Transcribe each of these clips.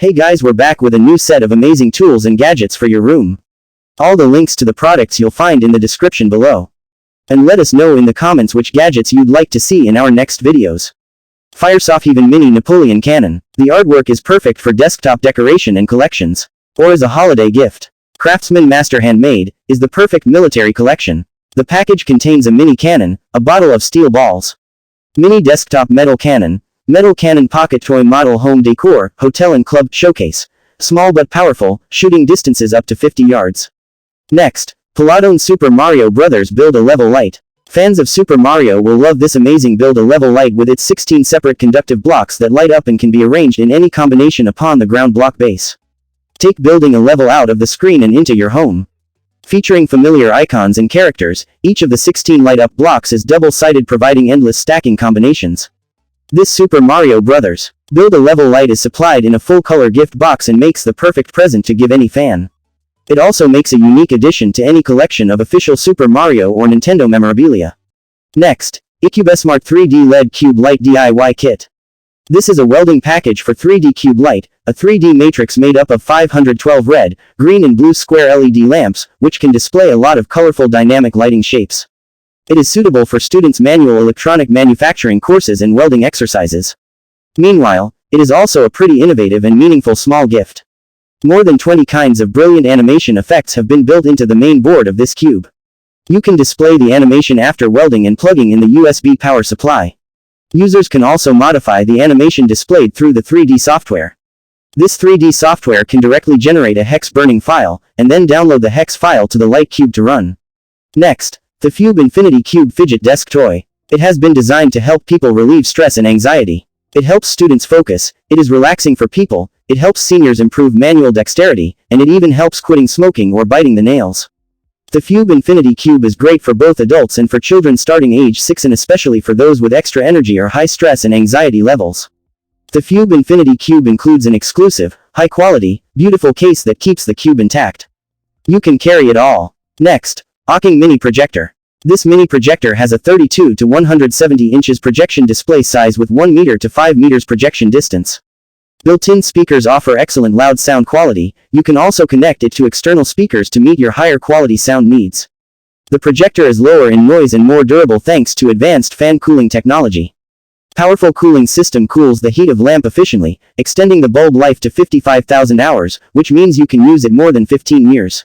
Hey guys, we're back with a new set of amazing tools and gadgets for your room. All the links to the products you'll find in the description below. And let us know in the comments which gadgets you'd like to see in our next videos. Firesoft Even Mini Napoleon Cannon. The artwork is perfect for desktop decoration and collections, or as a holiday gift. Craftsman Master Handmade is the perfect military collection. The package contains a mini cannon, a bottle of steel balls. Mini desktop metal cannon pocket toy model home decor, hotel and club showcase. Small but powerful, shooting distances up to 50 yards. Next, Paladone Super Mario Bros. Build-A-Level Light. Fans of Super Mario will love this amazing build-a-level light with its 16 separate conductive blocks that light up and can be arranged in any combination upon the ground block base. Take building a level out of the screen and into your home. Featuring familiar icons and characters, each of the 16 light-up blocks is double-sided, providing endless stacking combinations. This Super Mario Bros. Build-A-Level light is supplied in a full-color gift box and makes the perfect present to give any fan. It also makes a unique addition to any collection of official Super Mario or Nintendo memorabilia. Next, ECubesmart 3D LED Cube Light DIY Kit. This is a welding package for 3D Cube Light, a 3D matrix made up of 512 red, green and blue square LED lamps, which can display a lot of colorful dynamic lighting shapes. It is suitable for students' manual electronic manufacturing courses and welding exercises. Meanwhile, it is also a pretty innovative and meaningful small gift. More than 20 kinds of brilliant animation effects have been built into the main board of this cube. You can display the animation after welding and plugging in the USB power supply. Users can also modify the animation displayed through the 3D software. This 3D software can directly generate a hex burning file, and then download the hex file to the light cube to run. Next, the Fube Infinity Cube Fidget Desk Toy. It has been designed to help people relieve stress and anxiety. It helps students focus, it is relaxing for people, it helps seniors improve manual dexterity, and it even helps quitting smoking or biting the nails. The Fube Infinity Cube is great for both adults and for children starting age 6, and especially for those with extra energy or high stress and anxiety levels. The Fube Infinity Cube includes an exclusive, high-quality, beautiful case that keeps the cube intact. You can carry it all. Next, AUKEY Mini Projector. This mini projector has a 32 to 170 inches projection display size with 1 meter to 5 meters projection distance. Built-in speakers offer excellent loud sound quality. You can also connect it to external speakers to meet your higher quality sound needs. The projector is lower in noise and more durable thanks to advanced fan cooling technology. Powerful cooling system cools the heat of lamp efficiently, extending the bulb life to 55,000 hours, which means you can use it more than 15 years.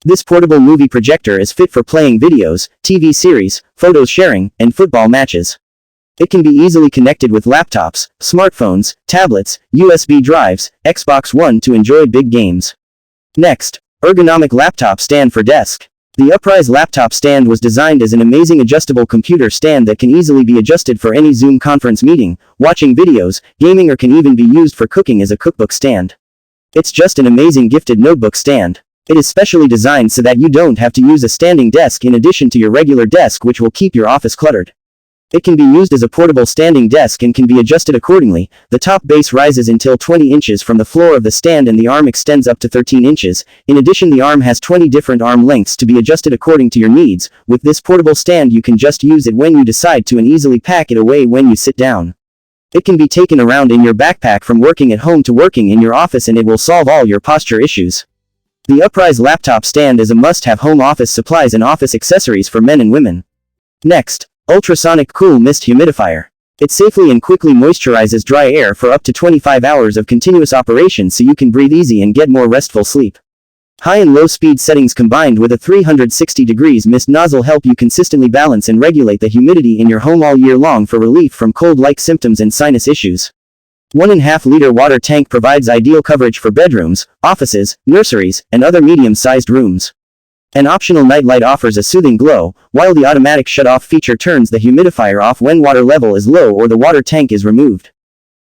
This portable movie projector is fit for playing videos, TV series, photos sharing, and football matches. It can be easily connected with laptops, smartphones, tablets, USB drives, Xbox One to enjoy big games. Next, Ergonomic Laptop Stand for Desk. The Uprise laptop stand was designed as an amazing adjustable computer stand that can easily be adjusted for any Zoom conference meeting, watching videos, gaming, or can even be used for cooking as a cookbook stand. It's just an amazing gifted notebook stand. It is specially designed so that you don't have to use a standing desk in addition to your regular desk, which will keep your office cluttered. It can be used as a portable standing desk and can be adjusted accordingly. The top base rises until 20 inches from the floor of the stand and the arm extends up to 13 inches. In addition, the arm has 20 different arm lengths to be adjusted according to your needs. With this portable stand, you can just use it when you decide to and easily pack it away when you sit down. It can be taken around in your backpack from working at home to working in your office, and it will solve all your posture issues. The Uprise laptop stand is a must-have home office supplies and office accessories for men and women. Next, Ultrasonic Cool Mist Humidifier. It safely and quickly moisturizes dry air for up to 25 hours of continuous operation so you can breathe easy and get more restful sleep. High and low speed settings combined with a 360 degrees mist nozzle help you consistently balance and regulate the humidity in your home all year long for relief from cold-like symptoms and sinus issues. 1.5 liter water tank provides ideal coverage for bedrooms, offices, nurseries, and other medium-sized rooms. An optional nightlight offers a soothing glow, while the automatic shut-off feature turns the humidifier off when water level is low or the water tank is removed.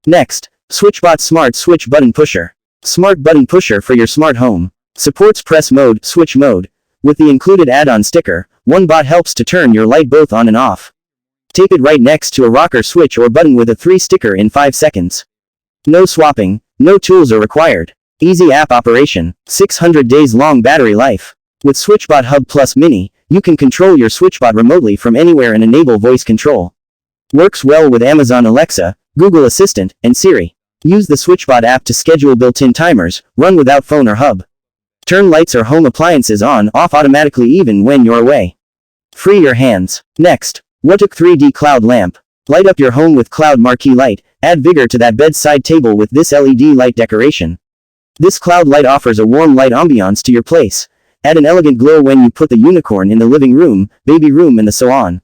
Next, SwitchBot Smart Switch Button Pusher. Smart button pusher for your smart home. Supports press mode, switch mode. With the included add-on sticker, one bot helps to turn your light both on and off. Tape it right next to a rocker switch or button with a 3 sticker in 5 seconds. No swapping, no tools are required. Easy app operation, 600 days long battery life. With SwitchBot Hub Plus Mini, you can control your SwitchBot remotely from anywhere and enable voice control. Works well with Amazon Alexa, Google Assistant, and Siri. Use the SwitchBot app to schedule built-in timers, run without phone or hub. Turn lights or home appliances on/off automatically even when you're away. Free your hands. Next, AUKEY 3D Cloud Lamp. Light up your home with cloud marquee light. Add vigor to that bedside table with this LED light decoration. This cloud light offers a warm light ambiance to your place. Add an elegant glow when you put the unicorn in the living room, baby room and so on.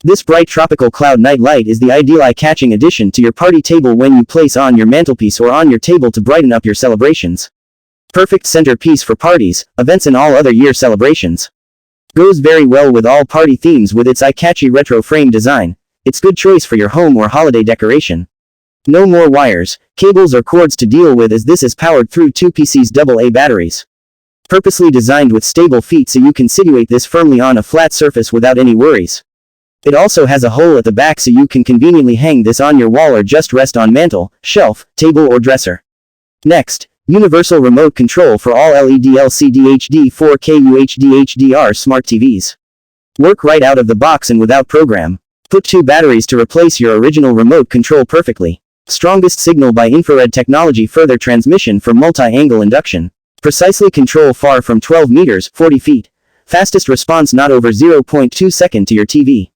This bright tropical cloud night light is the ideal eye-catching addition to your party table when you place on your mantelpiece or on your table to brighten up your celebrations. Perfect centerpiece for parties, events and all other year celebrations. Goes very well with all party themes with its eye-catchy retro frame design. It's good choice for your home or holiday decoration. No more wires, cables or cords to deal with as this is powered through 2 PC's AA batteries. Purposely designed with stable feet so you can situate this firmly on a flat surface without any worries. It also has a hole at the back so you can conveniently hang this on your wall or just rest on mantel, shelf, table or dresser. Next, universal remote control for all LED LCD HD 4K UHD HDR smart TVs. Work right out of the box and without program. Put 2 batteries to replace your original remote control perfectly. Strongest signal by infrared technology further transmission for multi-angle induction. Precisely control far from 12 meters, 40 feet. Fastest response not over 0.2 second to your TV.